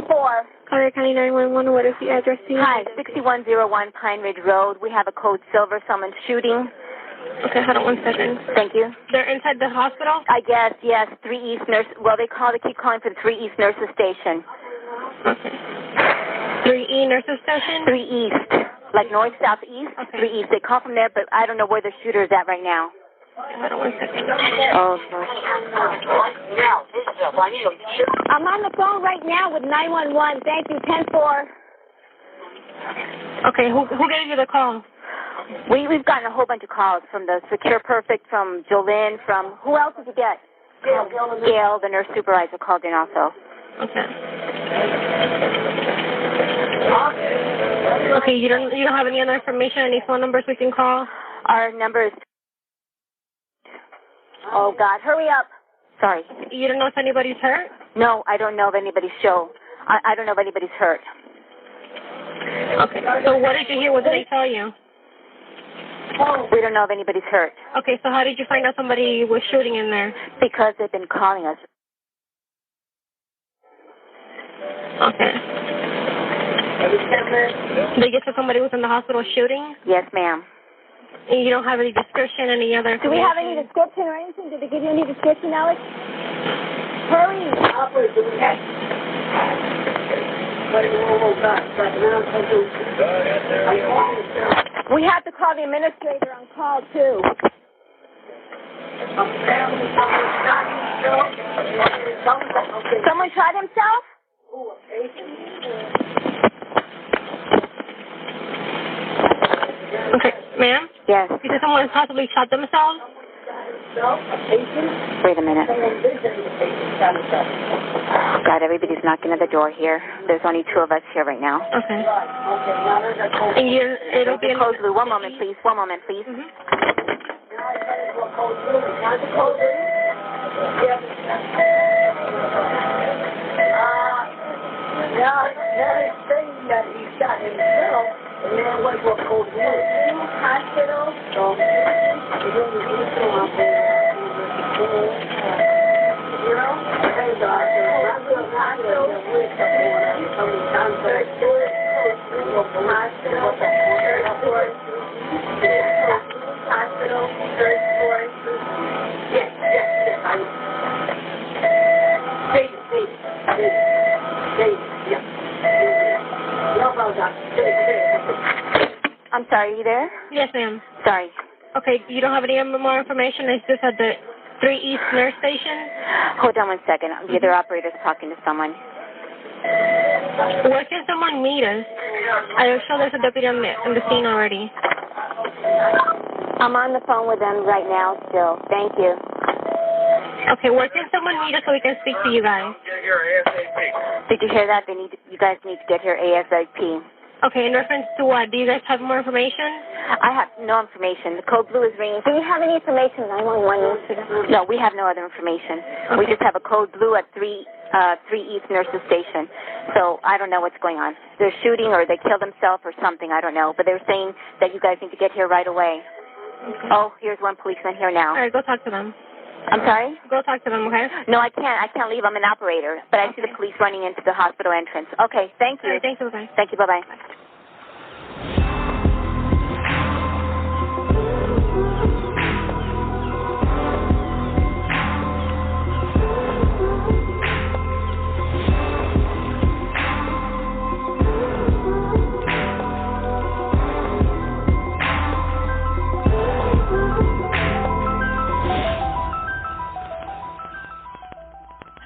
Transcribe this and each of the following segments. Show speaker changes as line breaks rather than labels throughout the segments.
10-4.
Collier County 911, what is the address?
Hi, 6101 Pine Ridge Road. We have a code silver. Someone's shooting.
Okay, hold on 1 second.
Thank you.
They're inside the hospital?
I guess, yes. 3 East Nurse. Well, they keep calling for the 3 East Nurses Station.
Okay. 3E Nurses Station?
3 East. Like north, south, east. Okay. 3 East. They call from there, but I don't know where the shooter is at right now.
Hold on 1 second.
Oh, sorry. I'm on the phone right now with 911. Thank you. 10-4.
Okay, who gave you the call?
We've gotten a whole bunch of calls from the Secure Perfect, from Jolene, from who else did you get? Gail, the nurse supervisor, called in also.
Okay. Okay, you don't have any other information, any phone numbers we can call?
Our number is. Oh God, hurry up! Sorry.
You don't know if anybody's hurt?
No, I don't know of anybody's show. I don't know if anybody's hurt.
Okay. So what did you hear? What did they tell you?
We don't know if anybody's hurt.
Okay, so how did you find out somebody was shooting in there?
Because they've been calling us.
Okay. They just said somebody was in the hospital shooting?
Yes, ma'am.
And you don't have any description, any other information?
Do we have any description or anything? Did they give you any description, Alex? Hurry! We have to call the administrator on call, too. Someone shot himself?
Okay, ma'am?
Yes.
You said someone possibly shot themselves?
Wait a minute. God, everybody's knocking at the door here. There's only 2 of us here right now.
Okay. And it'll be
code blue. One moment, please. One moment, please.
Mm-hmm.
They're saying that he shot himself. The man went to a cold hospital. So, I'm sorry, are you there?
Yes, ma'am.
Sorry.
Okay, you don't have any more information? It's just at the 3 East Nurse Station?
Hold on 1 second. The other operator's talking to someone.
Where can someone meet us? I'm sure there's a deputy on the scene already.
I'm on the phone with them right now still. Thank you.
Okay, where can someone meet us so we can speak to you guys?
Did you hear that? You guys need to get here ASAP.
Okay, in reference to what? Do you guys have more information?
I have no information. The code blue is ringing. Do you have any information? 911. No, we have no other information. Okay. We just have a code blue at 3 East Nurses Station. So I don't know what's going on. They're shooting or they killed themselves or something. I don't know. But they're saying that you guys need to get here right away. Okay. Oh, here's one policeman here now.
All right, go talk to them.
I'm sorry?
Go talk to them, okay?
No, I can't. I can't leave. I'm an operator. But I see the police running into the hospital entrance. Okay, thank you.
All right, thanks, bye-bye.
Thank you, bye-bye.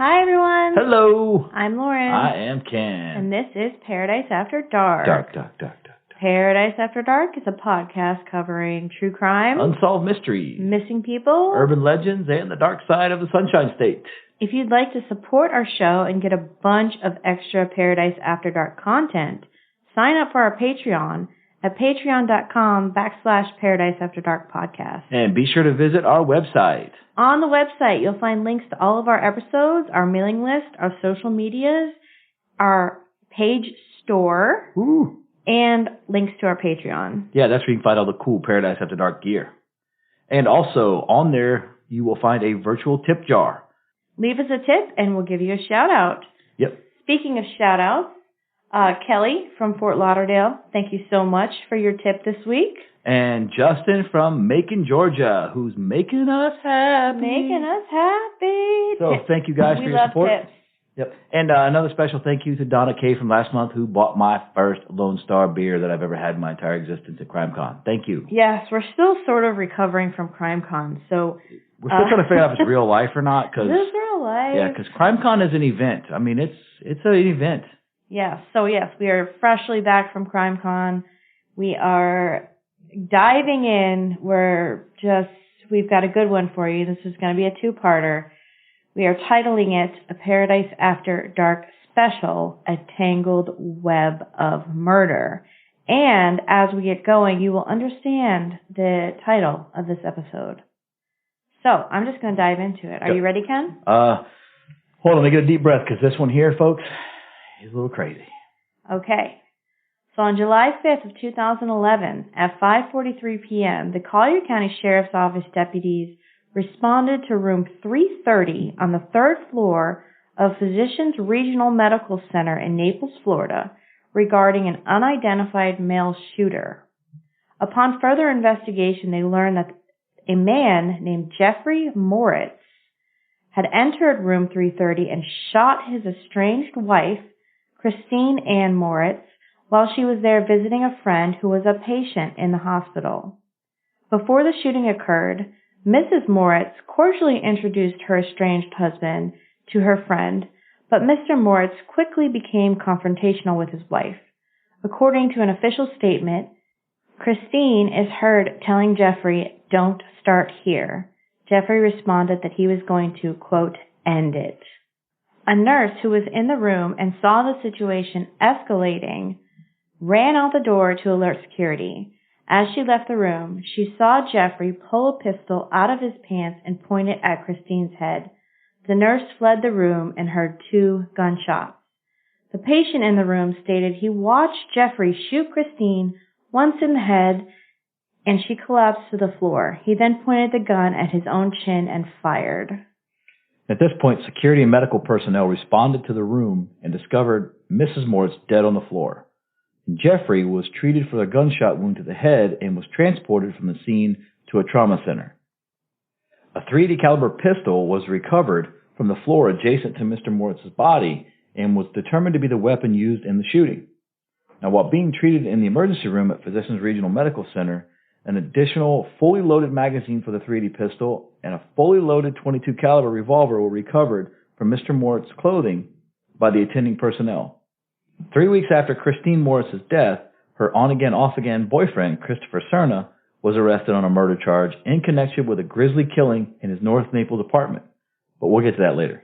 Hi, everyone.
Hello.
I'm Lauren.
I am Ken.
And this is Paradise After Dark.
Dark.
Paradise After Dark is a podcast covering true crime,
unsolved mysteries,
missing people,
urban legends, and the dark side of the Sunshine State. If
you'd like to support our show and get a bunch of extra Paradise After Dark content, sign up for our Patreon at patreon.com/Paradise After Dark podcast.
And be sure to visit our website.
On the website, you'll find links to all of our episodes, our mailing list, our social medias, our page store, and links to our Patreon.
Yeah, that's where you can find all the cool Paradise After Dark gear. And also, on there, you will find a virtual tip jar.
Leave us a tip, and we'll give you a shout-out.
Yep.
speaking of shout-outs, Kelly from Fort Lauderdale, thank you so much for your tip this week.
And Justin from Macon, Georgia, who's making us happy.
Making us happy.
So thank you guys for your support.
We love tips.
Yep. And another special thank you to Donna K. from last month, who bought my first Lone Star beer that I've ever had in my entire existence at CrimeCon. Thank you.
Yes, we're still sort of recovering from CrimeCon, so...
We're still trying to figure out if it's real life or not.
It is real life.
Yeah, because CrimeCon is an event. I mean, it's an event.
Yes. So, yes, we are freshly back from CrimeCon. We are diving in. We've got a good one for you. This is going to be a two-parter. We are titling it A Paradise After Dark Special, A Tangled Web of Murder. And as we get going, you will understand the title of this episode. So, I'm just going to dive into it. Are you ready, Ken?
Hold on, let me get a deep breath, because this one here, folks, is a little crazy.
Okay. So on July 5th of 2011, at 5:43 p.m., the Collier County Sheriff's Office deputies responded to room 330 on the third floor of Physicians Regional Medical Center in Naples, Florida, regarding an unidentified male shooter. Upon further investigation, they learned that a man named Jeffrey Moritz had entered room 330 and shot his estranged wife, Christine Ann Moritz, while she was there visiting a friend who was a patient in the hospital. Before the shooting occurred, Mrs. Moritz cordially introduced her estranged husband to her friend, but Mr. Moritz quickly became confrontational with his wife. According to an official statement, Christine is heard telling Jeffrey, "Don't start here." Jeffrey responded that he was going to, quote, "end it." A nurse who was in the room and saw the situation escalating ran out the door to alert security. As she left the room, she saw Jeffrey pull a pistol out of his pants and point it at Christine's head. The nurse fled the room and heard 2 gunshots. The patient in the room stated he watched Jeffrey shoot Christine once in the head, and she collapsed to the floor. He then pointed the gun at his own chin and fired.
At this point, security and medical personnel responded to the room and discovered Mrs. Moritz dead on the floor. Jeffrey was treated for a gunshot wound to the head and was transported from the scene to a trauma center. A .380 caliber pistol was recovered from the floor adjacent to Mr. Moritz's body and was determined to be the weapon used in the shooting. Now, while being treated in the emergency room at Physicians Regional Medical Center, an additional fully loaded magazine for the .380 pistol and a fully loaded .22 caliber revolver were recovered from Mr. Moritz's clothing by the attending personnel. 3 weeks after Christine Moritz's death, her on-again, off-again boyfriend, Christopher Cerna, was arrested on a murder charge in connection with a grisly killing in his North Naples apartment. But we'll get to that later.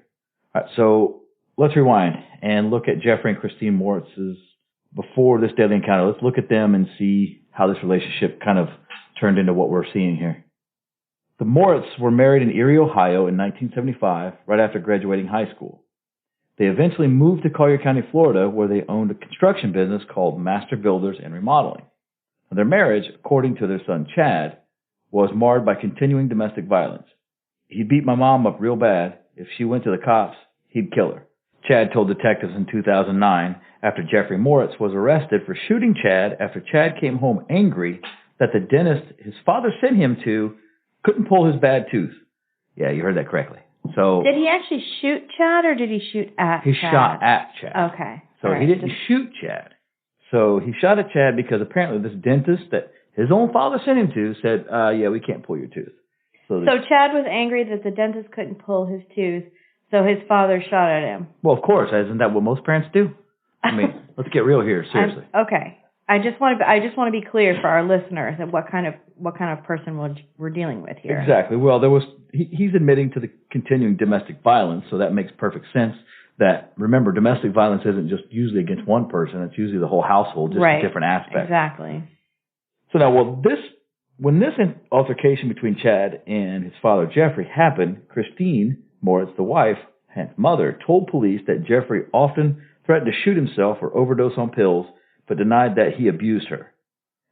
All right, so let's rewind and look at Jeffrey and Christine Moritz's before this deadly encounter. Let's look at them and see how this relationship kind of turned into what we're seeing here. The Moritz were married in Erie, Ohio in 1975, right after graduating high school. They eventually moved to Collier County, Florida, where they owned a construction business called Master Builders and Remodeling. Their marriage, according to their son Chad, was marred by continuing domestic violence. He beat my mom up real bad. If she went to the cops, he'd kill her. Chad told detectives in 2009 after Jeffrey Moritz was arrested for shooting Chad after Chad came home angry that the dentist his father sent him to couldn't pull his bad tooth. Yeah, you heard that correctly. So
did he actually shoot Chad or did he shoot at Chad?
He shot at Chad.
Okay.
So he didn't shoot Chad. So he shot at Chad because apparently this dentist that his own father sent him to said, yeah, we can't pull your tooth. So
Chad was angry that the dentist couldn't pull his tooth, so his father shot at him.
Well, of course. Isn't that what most parents do? I mean, let's get real here, seriously.
Okay. I just want to be clear for our listeners that what kind of person we're dealing with here.
Exactly. Well, he's admitting to the continuing domestic violence, so that makes perfect sense. That remember, domestic violence isn't just usually against one person; it's usually the whole household, just a different aspect.
Exactly.
So now, when this altercation between Chad and his father Jeffrey happened, Christine Moritz, the wife and mother, told police that Jeffrey often threatened to shoot himself or overdose on pills, but denied that he abused her.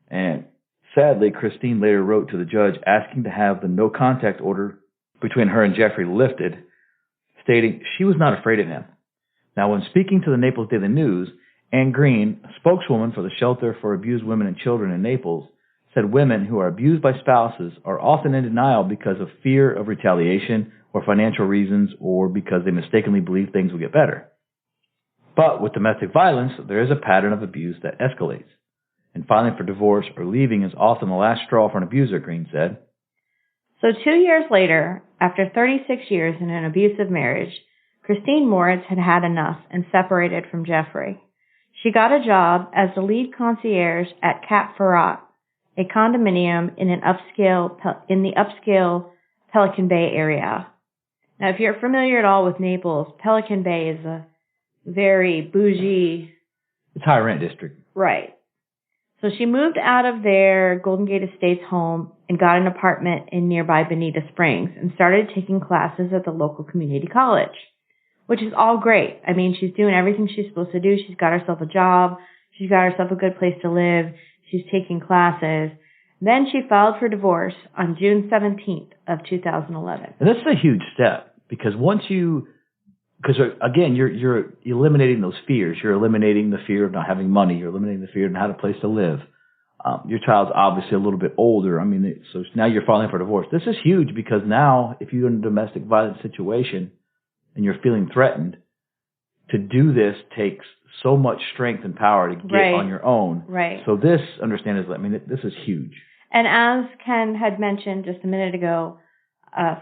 And sadly, Christine later wrote to the judge asking to have the no contact order between her and Jeffrey lifted, stating she was not afraid of him. Now, when speaking to the Naples Daily News, Ann Green, a spokeswoman for the Shelter for Abused Women and Children in Naples, said women who are abused by spouses are often in denial because of fear of retaliation or financial reasons or because they mistakenly believe things will get better. But with domestic violence, there is a pattern of abuse that escalates. And filing for divorce or leaving is often the last straw for an abuser, Green said.
So 2 years later, after 36 years in an abusive marriage, Christine Moritz had had enough and separated from Jeffrey. She got a job as the lead concierge at Cap Ferrat, a condominium in the upscale Pelican Bay area. Now, if you're familiar at all with Naples, Pelican Bay is a very bougie...
It's high rent district.
Right. So she moved out of their Golden Gate Estates home and got an apartment in nearby Bonita Springs and started taking classes at the local community college, which is all great. I mean, she's doing everything she's supposed to do. She's got herself a job. She's got herself a good place to live. She's taking classes. Then she filed for divorce on June 17th of 2011.
And this is a huge step because again, you're eliminating those fears. You're eliminating the fear of not having money. You're eliminating the fear of not having a place to live. Your child's obviously a little bit older. I mean, so now you're filing for divorce. This is huge because now if you're in a domestic violence situation and you're feeling threatened, to do this takes so much strength and power to get on your own.
Right.
So this, this is huge.
And as Ken had mentioned just a minute ago,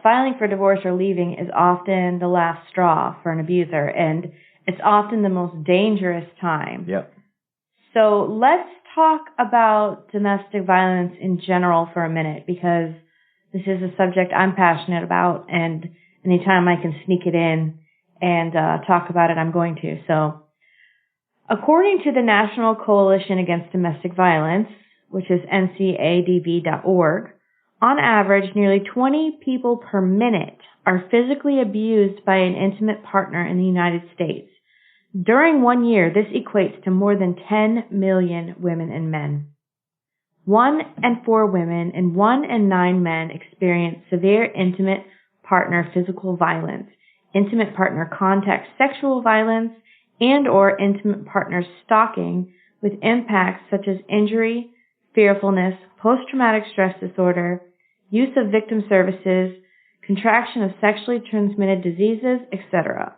filing for divorce or leaving is often the last straw for an abuser, and it's often the most dangerous time.
Yep.
So let's talk about domestic violence in general for a minute, because this is a subject I'm passionate about, and anytime I can sneak it in and talk about it, I'm going to. So according to the National Coalition Against Domestic Violence, which is ncadv.org, on average, nearly 20 people per minute are physically abused by an intimate partner in the United States. During 1 year, this equates to more than 10 million women and men. 1 in 4 women and 1 in 9 men experience severe intimate partner physical violence, intimate partner contact sexual violence, and or intimate partner stalking with impacts such as injury, fearfulness, post-traumatic stress disorder, use of victim services, contraction of sexually transmitted diseases, etc.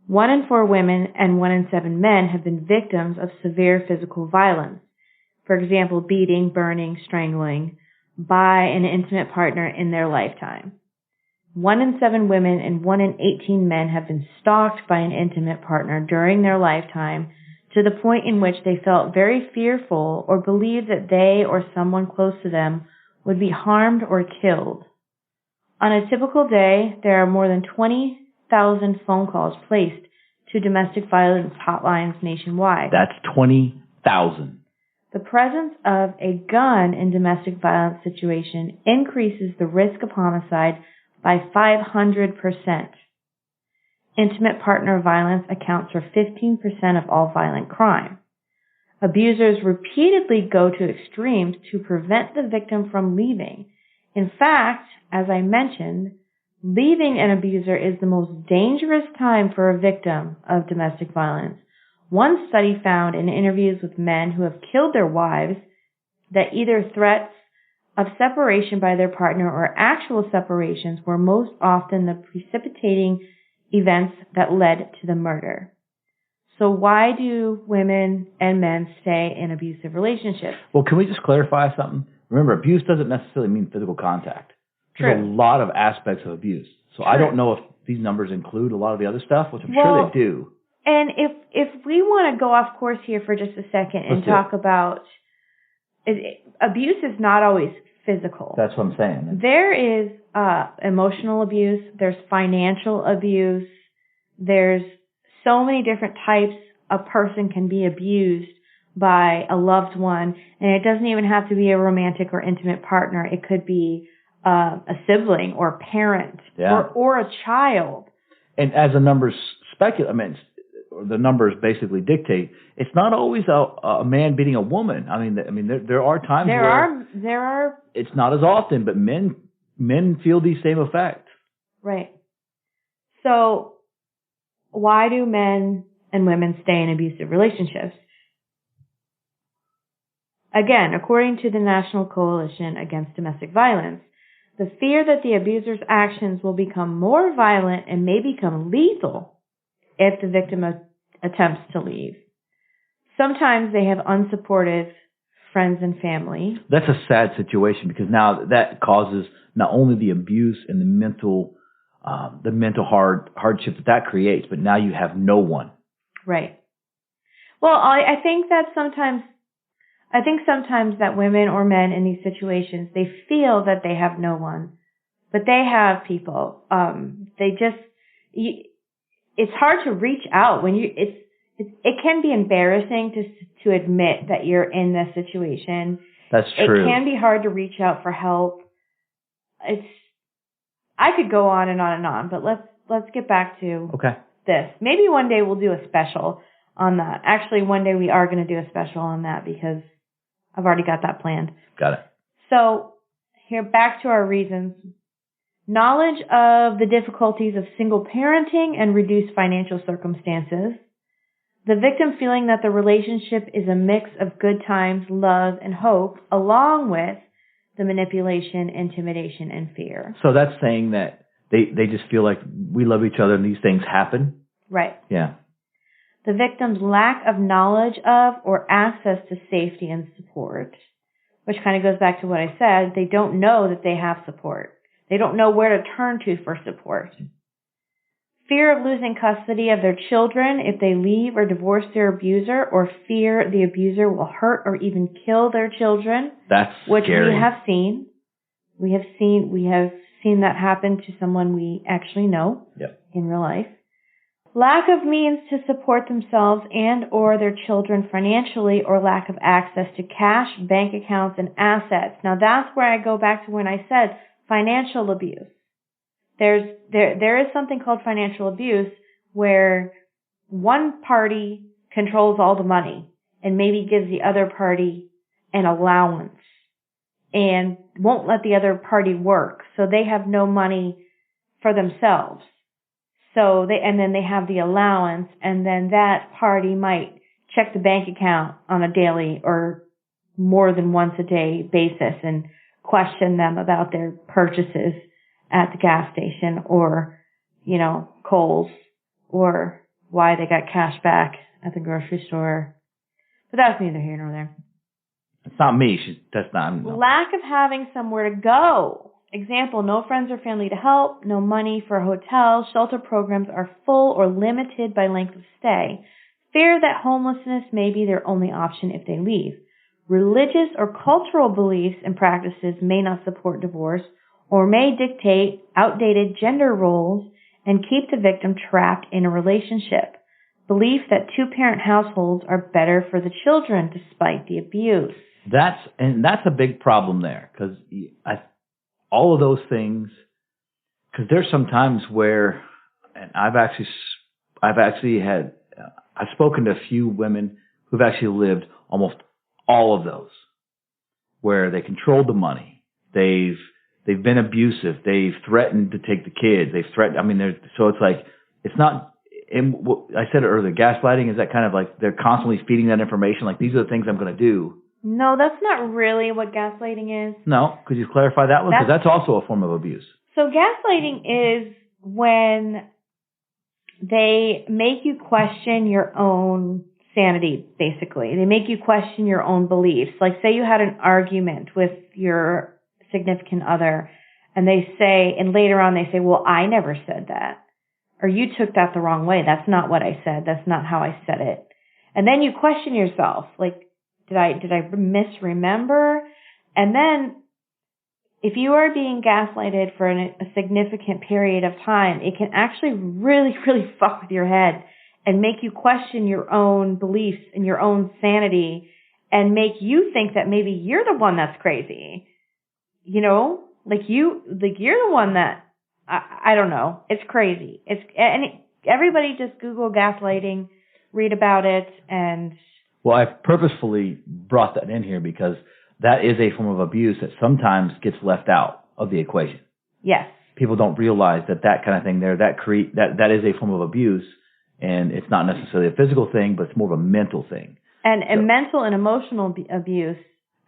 1 in 4 women and 1 in 7 men have been victims of severe physical violence. For example, beating, burning, strangling by an intimate partner in their lifetime. 1 in 7 women and 1 in 18 men have been stalked by an intimate partner during their lifetime to the point in which they felt very fearful or believed that they or someone close to them would be harmed or killed. On a typical day, there are more than 20,000 phone calls placed to domestic violence hotlines nationwide.
That's 20,000.
The presence of a gun in domestic violence situation increases the risk of homicide by 500%. Intimate partner violence accounts for 15% of all violent crime. Abusers repeatedly go to extremes to prevent the victim from leaving. In fact, as I mentioned, leaving an abuser is the most dangerous time for a victim of domestic violence. One study found in interviews with men who have killed their wives that either threats of separation by their partner or actual separations were most often the precipitating events that led to the murder. So why do women and men stay in abusive relationships?
Well, can we just clarify something? Remember, abuse doesn't necessarily mean physical contact.
True.
There's a lot of aspects of abuse. So
True.
I don't know if these numbers include a lot of the other stuff, which I'm sure they do.
And if we want to go off course here for just a second and talk about abuse is not always physical.
That's what I'm saying.
There is emotional abuse. There's financial abuse. There's so many different types a person can be abused by a loved one. And it doesn't even have to be a romantic or intimate partner. It could be a sibling or parent or a child. And
as the numbers the numbers basically dictate, it's not always a man beating a woman. There are times
there are.
It's not as often, but men feel these same effects.
Right. So why do men and women stay in abusive relationships? Again, according to the National Coalition Against Domestic Violence, the fear that the abuser's actions will become more violent and may become lethal if the victim attempts to leave. Sometimes they have unsupportive friends and family.
That's a sad situation because now that causes not only the abuse and the mental hardship that creates, but now you have no one.
Right. Well, I think sometimes that women or men in these situations, they feel that they have no one, but they have people. It's hard to reach out when it can be embarrassing to admit that you're in this situation.
That's true.
It can be hard to reach out for help. I could go on and on and on, but let's get back to this. Maybe one day we'll do a special on that. Actually, one day we are going to do a special on that because I've already got that planned.
Got it.
So here, back to our reasons. Knowledge of the difficulties of single parenting and reduced financial circumstances. The victim feeling that the relationship is a mix of good times, love, and hope, along with the manipulation, intimidation, and fear.
So that's saying that they just feel like we love each other and these things happen?
Right.
Yeah.
The victim's lack of knowledge of or access to safety and support, which kind of goes back to what I said. They don't know that they have support. They don't know where to turn to for support. Fear of losing custody of their children if they leave or divorce their abuser, or fear the abuser will hurt or even kill their children.
That's
which
scary.
We have seen. We have seen that happen to someone we actually know in real life. Lack of means to support themselves and or their children financially, or lack of access to cash, bank accounts, and assets. Now that's where I go back to when I said financial abuse. There is something called financial abuse where one party controls all the money and maybe gives the other party an allowance and won't let the other party work. So they have no money for themselves. And then they have the allowance, and then that party might check the bank account on a daily or more than once a day basis and question them about their purchases at the gas station or, Kohl's, or why they got cash back at the grocery store. But that's neither here nor there.
It's not me. That's not. No.
Lack of having somewhere to go. Example, no friends or family to help, no money for a hotel, shelter programs are full or limited by length of stay. Fear that homelessness may be their only option if they leave. Religious or cultural beliefs and practices may not support divorce or may dictate outdated gender roles and keep the victim trapped in a relationship. Belief that two-parent households are better for the children despite the abuse.
That's a big problem there, because all of those things, because there's some times where, and I've spoken to a few women who've actually lived almost all of those, where they controlled the money, they've been abusive, they've threatened to take the kids, so it's like, it's not, I said it earlier, gaslighting, is that kind of like they're constantly feeding that information, like these are the things I'm going to do.
No, that's not really what gaslighting is.
No, could you clarify that one? Because that's also a form of abuse.
So gaslighting is when they make you question your own sanity, basically. They make you question your own beliefs. Like, say you had an argument with your significant other, and later on they say, well, I never said that. Or you took that the wrong way. That's not what I said. That's not how I said it. And then you question yourself, like, did I misremember? And then if you are being gaslighted for a significant period of time, it can actually really, really fuck with your head and make you question your own beliefs and your own sanity and make you think that maybe you're the one that's crazy. You're the one that, I don't know. It's crazy. Everybody just Google gaslighting, read about it, and...
Well, I purposefully brought that in here because that is a form of abuse that sometimes gets left out of the equation.
Yes.
People don't realize that kind of thing there, that is a form of abuse, And it's not necessarily a physical thing, but it's more of a mental thing.
And mental and emotional abuse.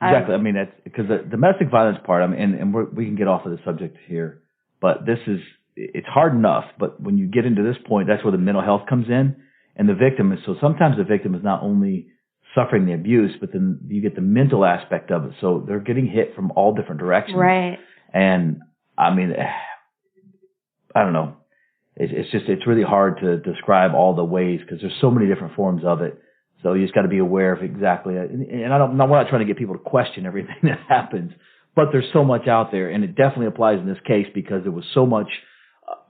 Exactly. I mean, that's because the domestic violence part, I mean, and we can get off of the subject here, but it's hard enough. But when you get into this point, that's where the mental health comes in. And the victim is, so sometimes the victim is not only suffering the abuse, but then you get the mental aspect of it. So they're getting hit from all different directions.
Right.
And I mean, I don't know. It's really hard to describe all the ways because there's so many different forms of it. So you just got to be aware of exactly. And we're not trying to get people to question everything that happens, but there's so much out there, and it definitely applies in this case because there was so much.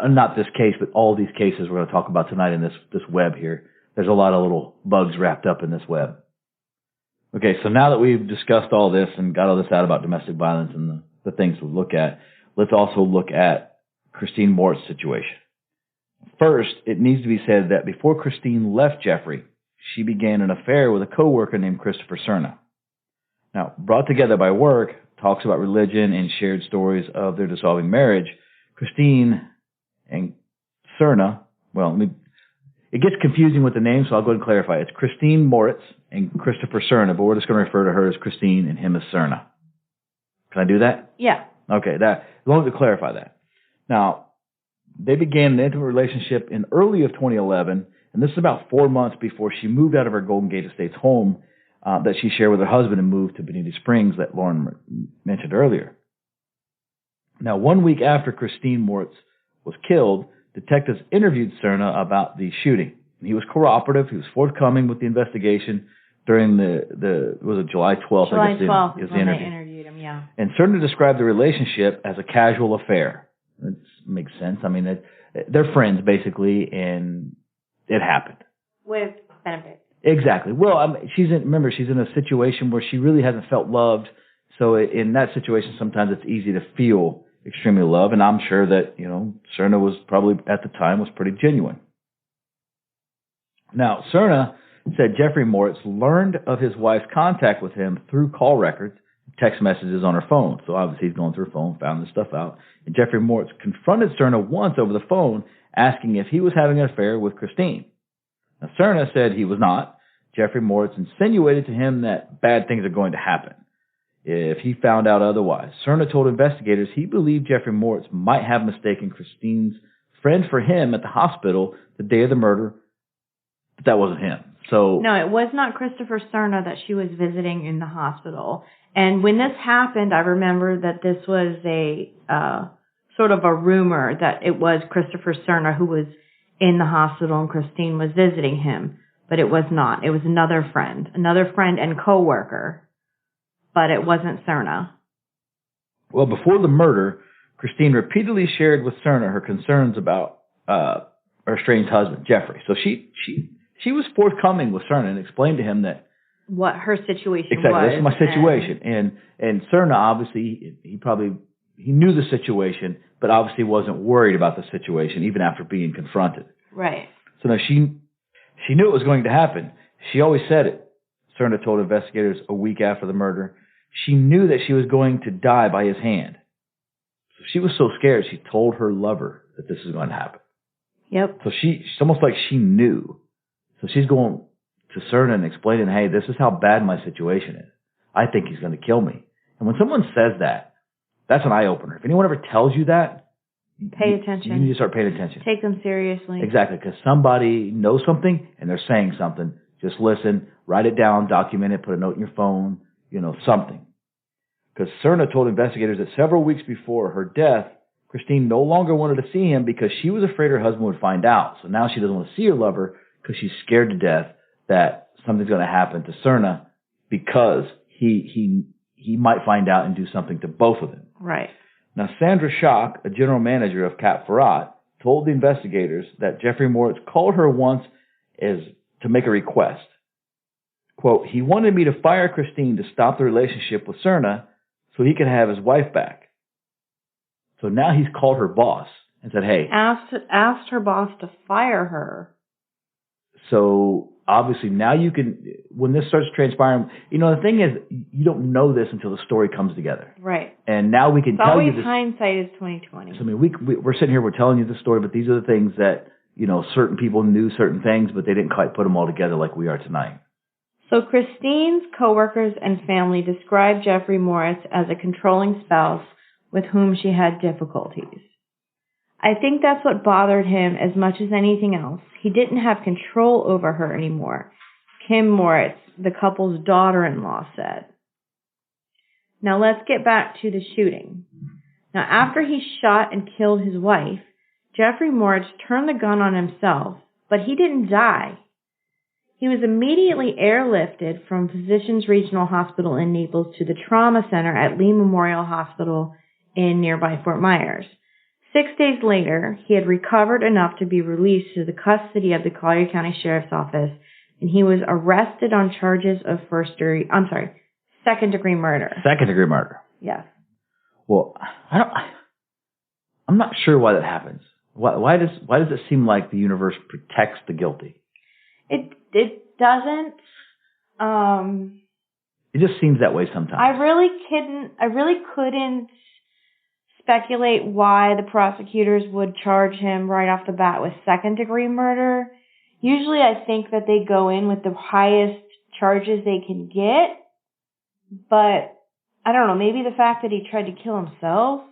Not this case, but all these cases we're going to talk about tonight in this web here. There's a lot of little bugs wrapped up in this web. Okay, so now that we've discussed all this and got all this out about domestic violence and the things to look at, let's also look at Christine Moritz' situation. First, it needs to be said that before Christine left Jeffrey, she began an affair with a coworker named Christopher Cerna. Now, brought together by work, talks about religion and shared stories of their dissolving marriage, Christine and Cerna, it gets confusing with the name, so I'll go ahead and clarify. It's Christine Moritz and Christopher Cerna, but we're just going to refer to her as Christine and him as Cerna. Can I do that?
Yeah.
Okay, as long as we clarify that. Now, they began an intimate relationship in early of 2011, and this is about 4 months before she moved out of her Golden Gate Estates home that she shared with her husband and moved to Bonita Springs that Lauren mentioned earlier. Now, 1 week after Christine Moritz was killed, detectives interviewed Cerna about the shooting. He was cooperative. He was forthcoming with the investigation during was it July 12th?
July 12th
is
when
the
they interviewed him, yeah.
And Cerna described the relationship as a casual affair. That makes sense. I mean, they're friends, basically, and it happened.
With benefits.
Exactly. Well, she's in a situation where she really hasn't felt loved. So in that situation, sometimes it's easy to feel extremely loved, and I'm sure that, Cerna was probably, at the time, was pretty genuine. Now, Cerna said Jeffrey Moritz learned of his wife's contact with him through call records, text messages on her phone. So obviously he's going through her phone, found this stuff out. And Jeffrey Moritz confronted Cerna once over the phone, asking if he was having an affair with Christine. Now, Cerna said he was not. Jeffrey Moritz insinuated to him that bad things are going to happen if he found out otherwise. Cerna told investigators he believed Jeffrey Moritz might have mistaken Christine's friend for him at the hospital the day of the murder, but that wasn't him. So
no, it was not Christopher Cerna that she was visiting in the hospital. And when this happened, I remember that this was a sort of a rumor that it was Christopher Cerna who was in the hospital and Christine was visiting him, but it was not. It was another friend and coworker. But it wasn't Cerna.
Well, before the murder, Christine repeatedly shared with Cerna her concerns about her estranged husband, Jeffrey. So she was forthcoming with Cerna and explained to him that
what her situation
exactly,
was.
This is my situation. And Cerna, obviously, he knew the situation, but obviously wasn't worried about the situation, even after being confronted.
Right.
So now she knew it was going to happen. She always said it. Cerna told investigators a week after the murder. She knew that she was going to die by his hand. So she was so scared, she told her lover that this was going to happen.
Yep.
So it's almost like she knew. So she's going to Cerna and explaining, hey, this is how bad my situation is. I think he's going to kill me. And when someone says that, that's an eye-opener. If anyone ever tells you that,
pay attention.
You need to start paying attention.
Take them seriously.
Exactly, because somebody knows something and they're saying something. Just listen, write it down, document it, put a note in your phone, something. Because Cerna told investigators that several weeks before her death, Christine no longer wanted to see him because she was afraid her husband would find out. So now she doesn't want to see her lover because she's scared to death that something's going to happen to Cerna because he might find out and do something to both of them.
Right.
Now, Sandra Schock, a general manager of Cap Ferrat, told the investigators that Jeffrey Moritz called her once to make a request. Quote, he wanted me to fire Christine to stop the relationship with Cerna so he could have his wife back. So now he's called her boss and said, hey.
Asked her boss to fire her.
So obviously now you can, when this starts transpiring, the thing is, you don't know this until the story comes together.
Right.
And now we can tell you this.
Hindsight is 20/20.
So, we're sitting here, we're telling you the story, but these are the things that, certain people knew certain things, but they didn't quite put them all together like we are tonight.
So Christine's coworkers and family described Jeffrey Moritz as a controlling spouse with whom she had difficulties. I think that's what bothered him as much as anything else. He didn't have control over her anymore, Kim Moritz, the couple's daughter-in-law, said. Now let's get back to the shooting. Now after he shot and killed his wife, Jeffrey Moritz turned the gun on himself, but he didn't die. He was immediately airlifted from Physicians Regional Hospital in Naples to the trauma center at Lee Memorial Hospital in nearby Fort Myers. 6 days later, he had recovered enough to be released to the custody of the Collier County Sheriff's Office, and he was arrested on charges of second-degree murder.
Second-degree murder.
Yes.
Well, I'm not sure why that happens. Why does it seem like the universe protects the guilty?
It doesn't.
It just seems that way sometimes.
I really couldn't speculate why the prosecutors would charge him right off the bat with second-degree murder. Usually I think that they go in with the highest charges they can get, but I don't know, maybe the fact that he tried to kill himself?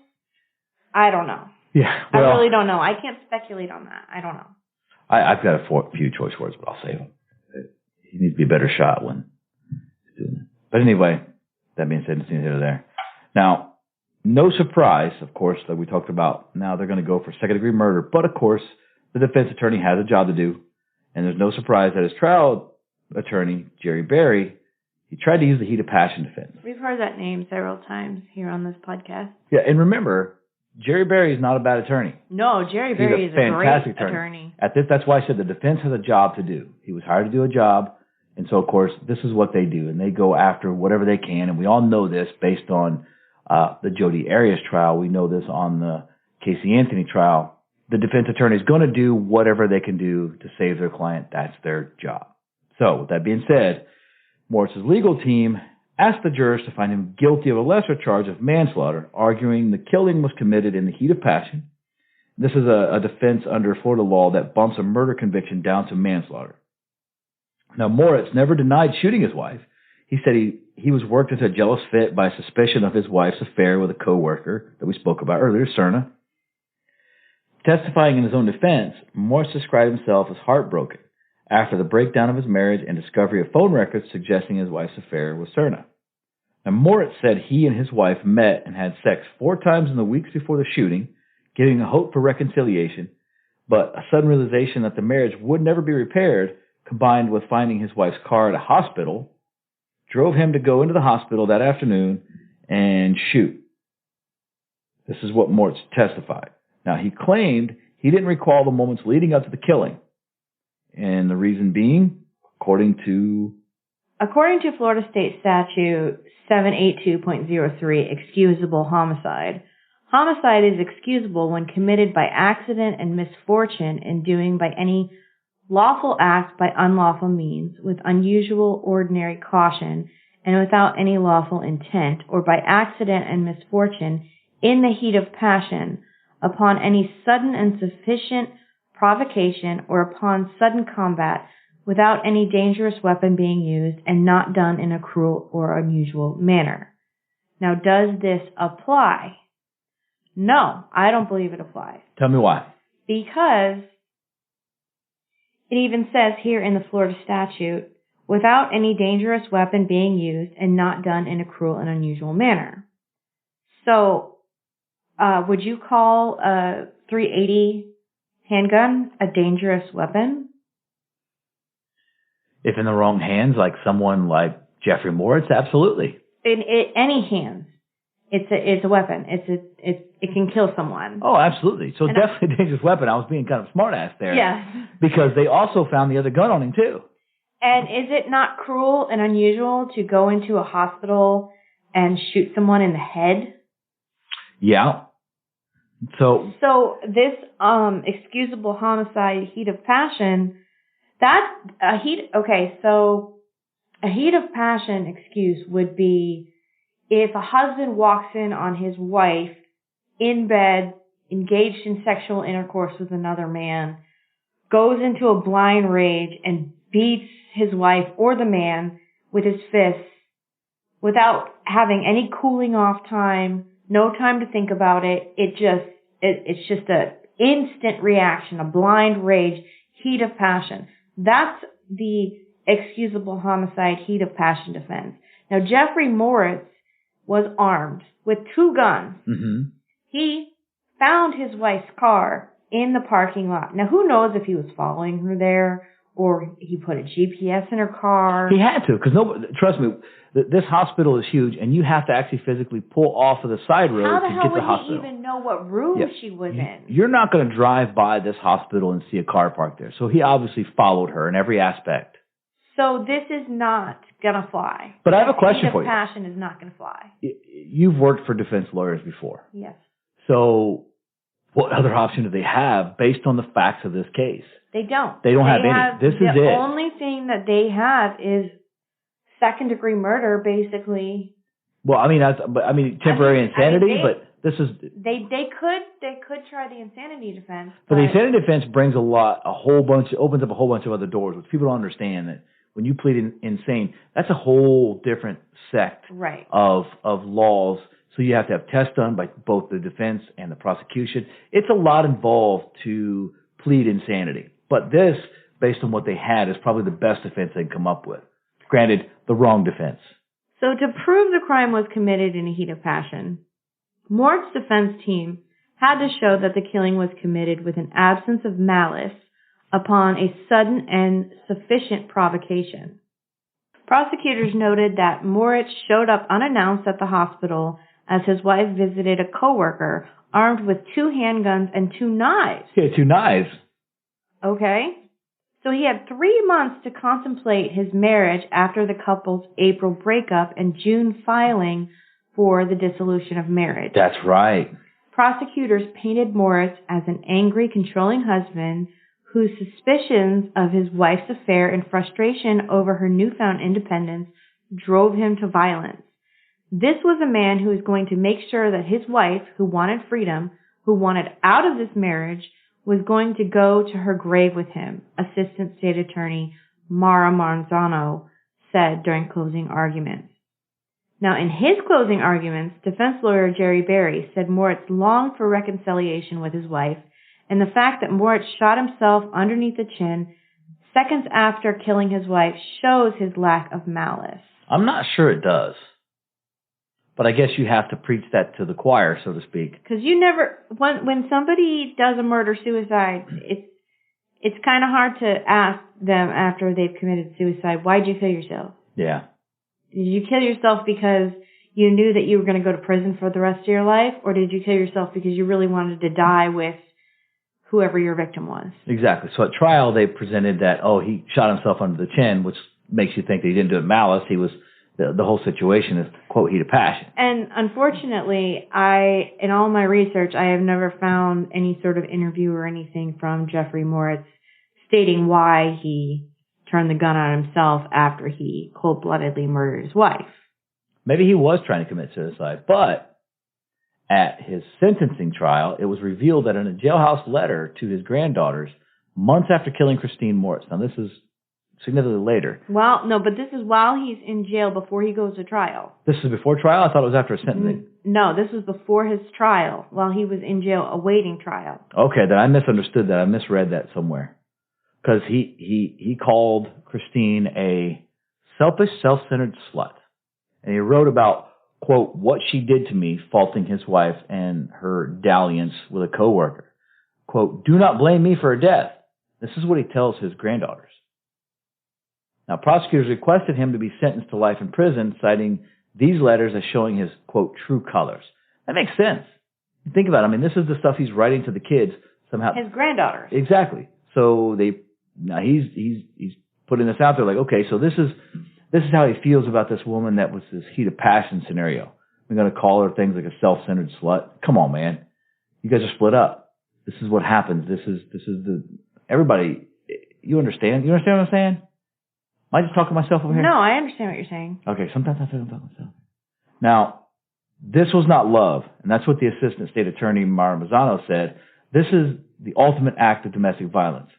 I don't know.
Yeah,
well, I really don't know. I can't speculate on that. I don't know.
I've got a few choice words, but I'll save them. He needs to be a better shot when he's doing it. But anyway, that being said, it's neither here nor there. Now, no surprise, of course, that we talked about. Now they're going to go for second-degree murder. But, of course, the defense attorney has a job to do. And there's no surprise that his trial attorney, Jerry Berry, he tried to use the heat of passion defense.
We've heard that name several times here on this podcast.
Yeah, and remember, Jerry Berry is not a bad attorney.
No, Jerry Berry is a great attorney.
That's why I said the defense has a job to do. He was hired to do a job. And so, of course, this is what they do. And they go after whatever they can. And we all know this based on the Jodi Arias trial. We know this on the Casey Anthony trial. The defense attorney is going to do whatever they can do to save their client. That's their job. So, with that being said, Moritz's legal team asked the jurors to find him guilty of a lesser charge of manslaughter, arguing the killing was committed in the heat of passion. This is a defense under Florida law that bumps a murder conviction down to manslaughter. Now, Moritz never denied shooting his wife. He said he was worked into a jealous fit by suspicion of his wife's affair with a coworker that we spoke about earlier, Serna. Testifying in his own defense, Moritz described himself as heartbroken after the breakdown of his marriage and discovery of phone records suggesting his wife's affair with Serna. Now, Moritz said he and his wife met and had sex 4 times in the weeks before the shooting, giving a hope for reconciliation, but a sudden realization that the marriage would never be repaired, combined with finding his wife's car at a hospital, drove him to go into the hospital that afternoon and shoot. This is what Moritz testified. Now, he claimed he didn't recall the moments leading up to the killing. And the reason being, according to Florida State Statute 782.03, excusable homicide. Homicide is excusable when committed by accident and misfortune in doing by any lawful act by unlawful means, with unusual ordinary caution, and without any lawful intent, or by accident and misfortune in the heat of passion, upon any sudden and sufficient provocation, or upon sudden combat, without any dangerous weapon being used, and not done in a cruel or unusual manner. Now, does this apply? No, I don't believe it applies. Tell me why.
Because it even says here in the Florida statute, without any dangerous weapon being used and not done in a cruel and unusual manner. So, would you call a .380 handgun a dangerous weapon? If in the wrong hands, like someone like Jeffrey Moritz, absolutely. In any hands, it's a weapon. It can kill someone. Oh, absolutely. So it's definitely a dangerous weapon. I was being kind of smart-ass there. Yes. Because they also found the other gun on him, too. And is it not cruel and unusual to go into a hospital and shoot someone in the head? Yeah. So this excusable homicide, heat of passion, a heat of passion excuse would be if a husband walks in on his wife in bed, engaged in sexual intercourse with another man, goes into a blind rage and beats his wife or the man with his fists without having any cooling off time, no time to think about it. It's just a instant reaction, a blind rage, heat of passion. That's the excusable homicide, heat of passion defense. Now, Jeffrey Moritz was armed with 2 guns.
Mm-hmm.
He found his wife's car in the parking lot. Now, who knows if he was following her there or he put a GPS in her car.
He had to, because trust me, this hospital is huge, and you have to actually physically pull off of the side road to get to the hospital.
How the hell would he even know what room she was in?
You're not going to drive by this hospital and see a car parked there. So he obviously followed her in every aspect.
So this is not going to fly.
But I have a question for you.
Passion is not going to fly.
You've worked for defense lawyers before.
Yes.
So what other option do they have based on the facts of this case?
They don't.
They don't have any. This is it.
The only thing that they have is second-degree murder, basically. Well,
temporary insanity, but this is...
They could try the insanity defense.
But the insanity defense opens up a whole bunch of other doors, which people don't understand, that when you plead insane, that's a whole different sect of laws. So you have to have tests done by both the defense and the prosecution. It's a lot involved to plead insanity. But this, based on what they had, is probably the best defense they'd come up with. Granted, the wrong defense.
So to prove the crime was committed in a heat of passion, Mort's defense team had to show that the killing was committed with an absence of malice upon a sudden and sufficient provocation. Prosecutors noted that Moritz showed up unannounced at the hospital as his wife visited a coworker armed with 2 handguns and 2 knives.
Yeah, 2 knives.
Okay. So he had 3 months to contemplate his marriage after the couple's April breakup and June filing for the dissolution of marriage.
That's right.
Prosecutors painted Moritz as an angry, controlling husband whose suspicions of his wife's affair and frustration over her newfound independence drove him to violence. This was a man who was going to make sure that his wife, who wanted freedom, who wanted out of this marriage, was going to go to her grave with him, Assistant State Attorney Mara Marzano said during closing arguments. Now, in his closing arguments, defense lawyer Jerry Berry said Moritz longed for reconciliation with his wife, and the fact that Moritz shot himself underneath the chin seconds after killing his wife shows his lack of malice.
I'm not sure it does. But I guess you have to preach that to the choir, so to speak.
Because when somebody does a murder-suicide, it's kind of hard to ask them after they've committed suicide, why'd you kill yourself?
Yeah.
Did you kill yourself because you knew that you were going to go to prison for the rest of your life? Or did you kill yourself because you really wanted to die with whoever your victim was?
Exactly. So at trial, they presented that, he shot himself under the chin, which makes you think that he didn't do it malice. He was... The whole situation is, quote, heat of passion. And unfortunately, in all my research, I have never found any sort of interview or anything from Jeffrey Moritz stating why he turned the gun on himself after he cold-bloodedly murdered his wife. Maybe he was trying to commit suicide, but at his sentencing trial, it was revealed that in a jailhouse letter to his granddaughters, months after killing Christine Moritz, now this is significantly later. Well, no, but this is while he's in jail before he goes to trial. This is before trial? I thought it was after his sentencing. No, this was before his trial, while he was in jail awaiting trial. Okay, then I misunderstood that. I misread that somewhere. Because he called Christine a selfish, self-centered slut. And he wrote about, quote, what she did to me, faulting his wife and her dalliance with a coworker. Quote, do not blame me for her death. This is what he tells his granddaughters. Now, prosecutors requested him to be sentenced to life in prison, citing these letters as showing his, quote, true colors. That makes sense. Think about it. This is the stuff he's writing to the kids somehow. His granddaughters. Exactly. So he's putting this out there like, okay, so this is how he feels about this woman that was this heat of passion scenario. We're going to call her things like a self-centered slut. Come on, man. You guys are split up. This is what happens. This is everybody. You understand? You understand what I'm saying? Am I just talking to myself over here? No, I understand what you're saying. Okay, sometimes I feel I'm talking to myself. Now, this was not love, and that's what the Assistant State Attorney Mara Mazzano said. This is the ultimate act of domestic violence.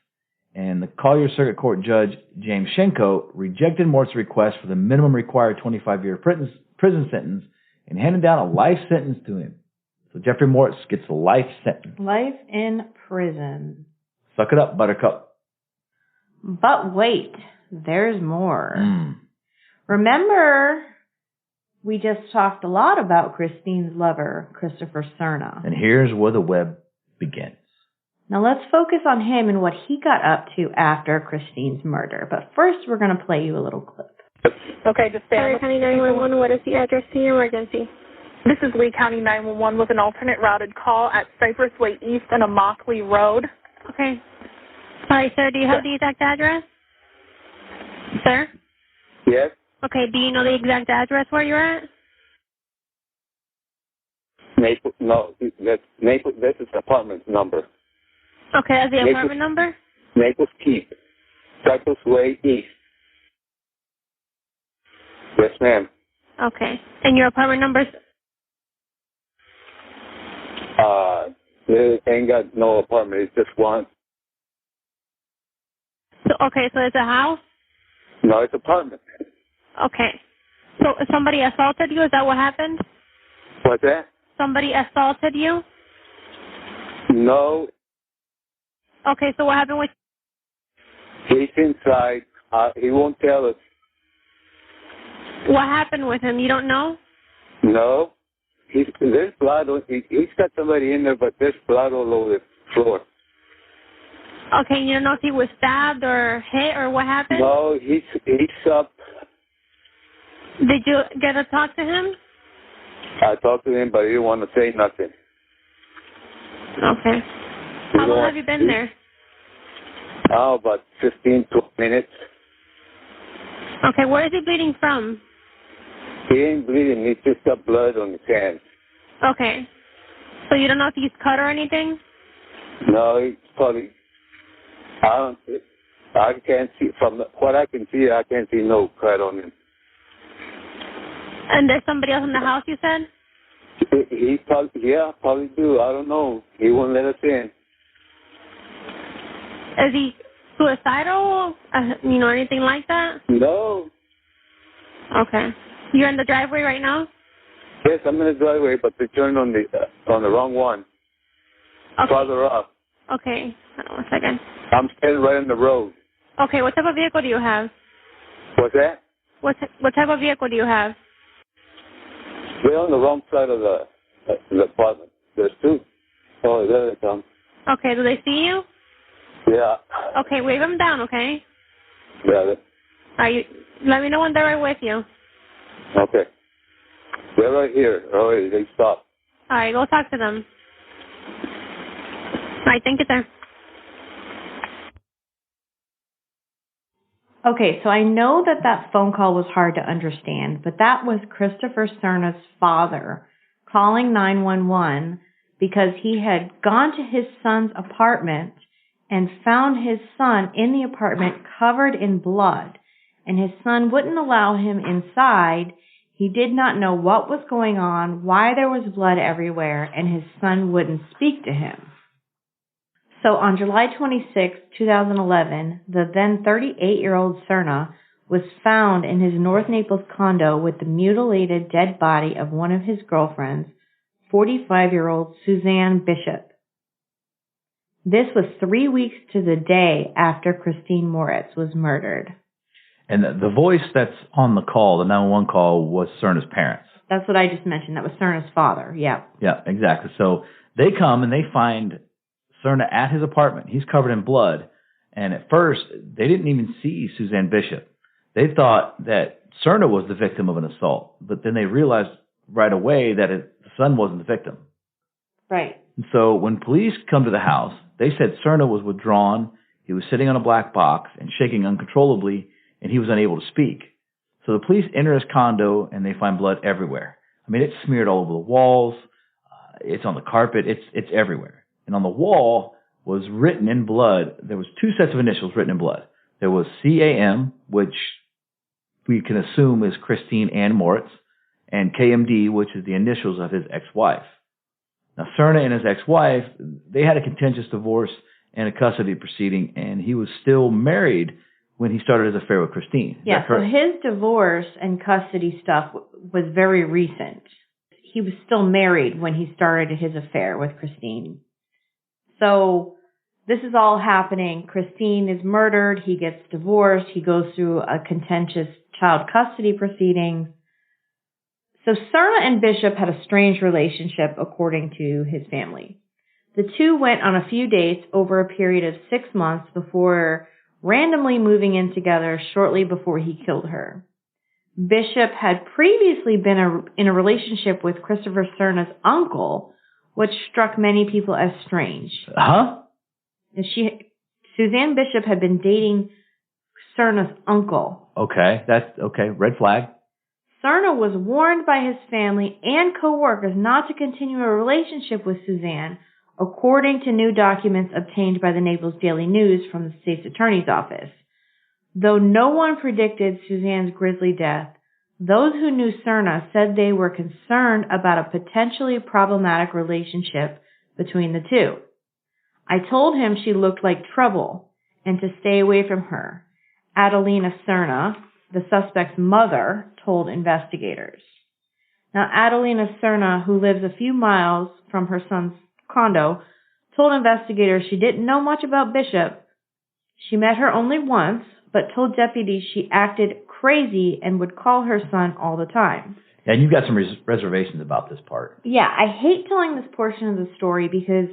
and the Collier Circuit Court Judge James Schenko rejected Mort's request for the minimum required 25-year prison sentence and handed down a life sentence to him. So Jeffrey Moritz gets a life sentence.
Life in prison.
Suck it up, Buttercup.
But wait, there's more. Remember, we just talked a lot about Christine's lover, Christopher Cerna.
And here's where the web begins.
Now let's focus on him and what he got up to after Christine's murder. But first, we're going to play you a little clip.
Okay, just stay on.
Sorry, County 911, what is the address to your emergency?
This is Lee County 911 with an alternate routed call at Cypress Way East and Immokalee Road.
Okay. Sorry, sir, do you have the exact address? Sir?
Yes.
Okay, do you know the exact address where you're at?
Naples, no, that's Naples. That's his apartment number.
Okay, that's the apartment number?
Naples Keep, Cypress Way East. Yes, ma'am.
Okay. And your apartment number?
They ain't got no apartment. It's just one.
So, okay, so it's a house?
No, it's apartment.
Okay. So somebody assaulted you? Is that what happened?
What's that?
Somebody assaulted you?
No.
Okay, so what happened with...
He's inside. He won't tell us.
What happened with him? You don't know?
No. There's blood. He's got somebody in there, but there's blood all over the floor.
Okay, you don't know if he was stabbed or hit or what happened?
No, he's up.
Did you get to talk to him?
I talked to him, but he didn't want to say nothing.
Okay. How long have you been there?
Oh, about 15, 20 minutes.
Okay, where is he bleeding from?
He ain't bleeding. He's just got blood on his hands.
Okay. So you don't know if he's cut or anything?
No, he's probably... I can't see, from what I can see, I can't see no cut on him.
And there's somebody else in the house, you said?
He probably do. I don't know. He won't let us in.
Is he suicidal? Anything like that?
No.
Okay. You're in the driveway right now?
Yes, I'm in the driveway, but they turned on the wrong one.
Okay.
Farther up.
Okay. Hold on 1 second.
I'm standing right on the road.
Okay, what type of vehicle do you have?
What's that?
What type of vehicle do you have?
We're on the wrong side of the apartment. There's two. Oh, there they come.
Okay, do they see you?
Yeah.
Okay, wave them down, okay?
Yeah.
Let me know when they're right with you.
Okay. They're right here. Oh, they stopped.
All right, go talk to them. All right, thank you, sir.
Okay, so I know that phone call was hard to understand, but that was Christopher Cerna's father calling 911 because he had gone to his son's apartment and found his son in the apartment covered in blood, and his son wouldn't allow him inside. He did not know what was going on, why there was blood everywhere, and his son wouldn't speak to him. So on July 26, 2011, the then 38-year-old Cerna was found in his North Naples condo with the mutilated dead body of one of his girlfriends, 45-year-old Suzanne Bishop. This was 3 weeks to the day after Christine Moritz was murdered.
And the voice that's on the call, the 911 call, was Cerna's parents.
That's what I just mentioned. That was Cerna's father, yeah.
Yeah, exactly. So they come and they find Cerna at his apartment. He's covered in blood. And at first, they didn't even see Suzanne Bishop. They thought that Cerna was the victim of an assault. But then they realized right away that the son wasn't the victim.
Right.
And so when police come to the house, they said Cerna was withdrawn, he was sitting on a black box and shaking uncontrollably, and he was unable to speak. So the police enter his condo, and they find blood everywhere. I mean, it's smeared all over the walls. It's on the carpet. It's everywhere. And on the wall was written in blood. There was 2 sets of initials written in blood. There was CAM, which we can assume is Christine Ann Moritz, and KMD, which is the initials of his ex-wife. Now, Cerna and his ex-wife, they had a contentious divorce, in a custody proceeding, and he was still married when he started his affair with Christine.
Yeah, so his divorce and custody stuff was very recent. He was still married when he started his affair with Christine. So this is all happening. Christine is murdered. He gets divorced. He goes through a contentious child custody proceeding. So Serna and Bishop had a strange relationship, according to his family. The two went on a few dates over a period of 6 months before randomly moving in together shortly before he killed her. Bishop had previously been in a relationship with Christopher Serna's uncle, which struck many people as strange.
Huh?
Suzanne Bishop had been dating Serna's uncle.
Okay, that's okay. Red flag.
Serna was warned by his family and co-workers not to continue a relationship with Suzanne, according to new documents obtained by the Naples Daily News from the state's attorney's office. Though no one predicted Suzanne's grisly death, those who knew Serna said they were concerned about a potentially problematic relationship between the two. I told him she looked like trouble and to stay away from her, Adelina Serna, the suspect's mother, told investigators. Now, Adelina Serna, who lives a few miles from her son's condo, told investigators she didn't know much about Bishop. She met her only once, but told deputies she acted crazy and would call her son all the time.
Yeah, and you've got some reservations about this part.
Yeah, I hate telling this portion of the story because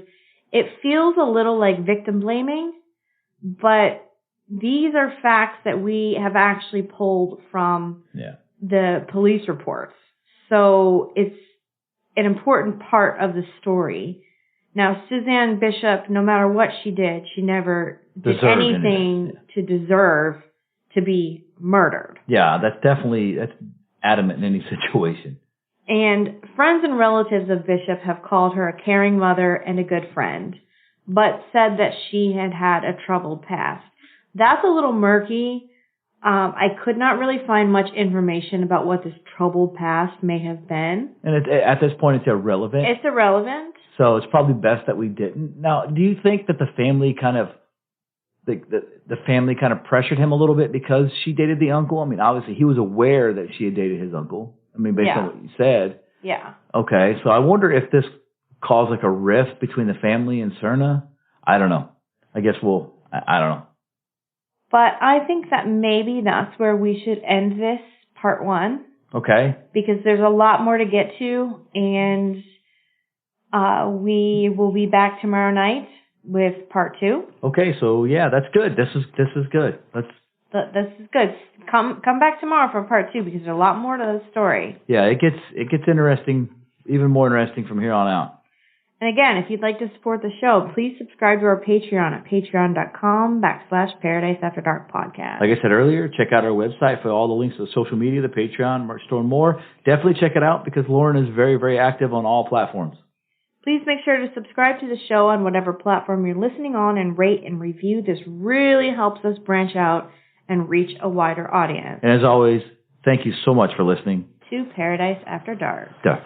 it feels a little like victim blaming, but these are facts that we have actually pulled from the police reports. So it's an important part of the story. Now, Suzanne Bishop, no matter what she did, she never did anything to deserve to be murdered.
Yeah, that's adamant in any situation.
And friends and relatives of Bishop have called her a caring mother and a good friend, but said that she had had a troubled past. That's a little murky. I could not really find much information about what this troubled past may have been.
And at this point, it's irrelevant.
It's irrelevant.
So it's probably best that we didn't. Now, do you think that the family kind of pressured him a little bit because she dated the uncle? I mean, obviously he was aware that she had dated his uncle. I mean, based on what you said.
Yeah.
Okay, so I wonder if this caused like a rift between the family and Serna. I don't know. I guess I don't know.
But I think that maybe that's where we should end this part 1.
Okay.
Because there's a lot more to get to, and we will be back tomorrow night with part 2.
Okay, so yeah, that's good. This is good.
This is good. Come back tomorrow for part 2 because there's a lot more to the story.
Yeah, it gets interesting, even more interesting from here on out.
And again, if you'd like to support the show, please subscribe to our Patreon at patreon.com/Paradise After Dark podcast.
Like I said earlier, check out our website for all the links to the social media, the Patreon, merch store, and more. Definitely check it out because Lauren is very, very active on all platforms.
Please make sure to subscribe to the show on whatever platform you're listening on and rate and review. This really helps us branch out and reach a wider audience.
And as always, thank you so much for listening
to Paradise After Dark.
Dark.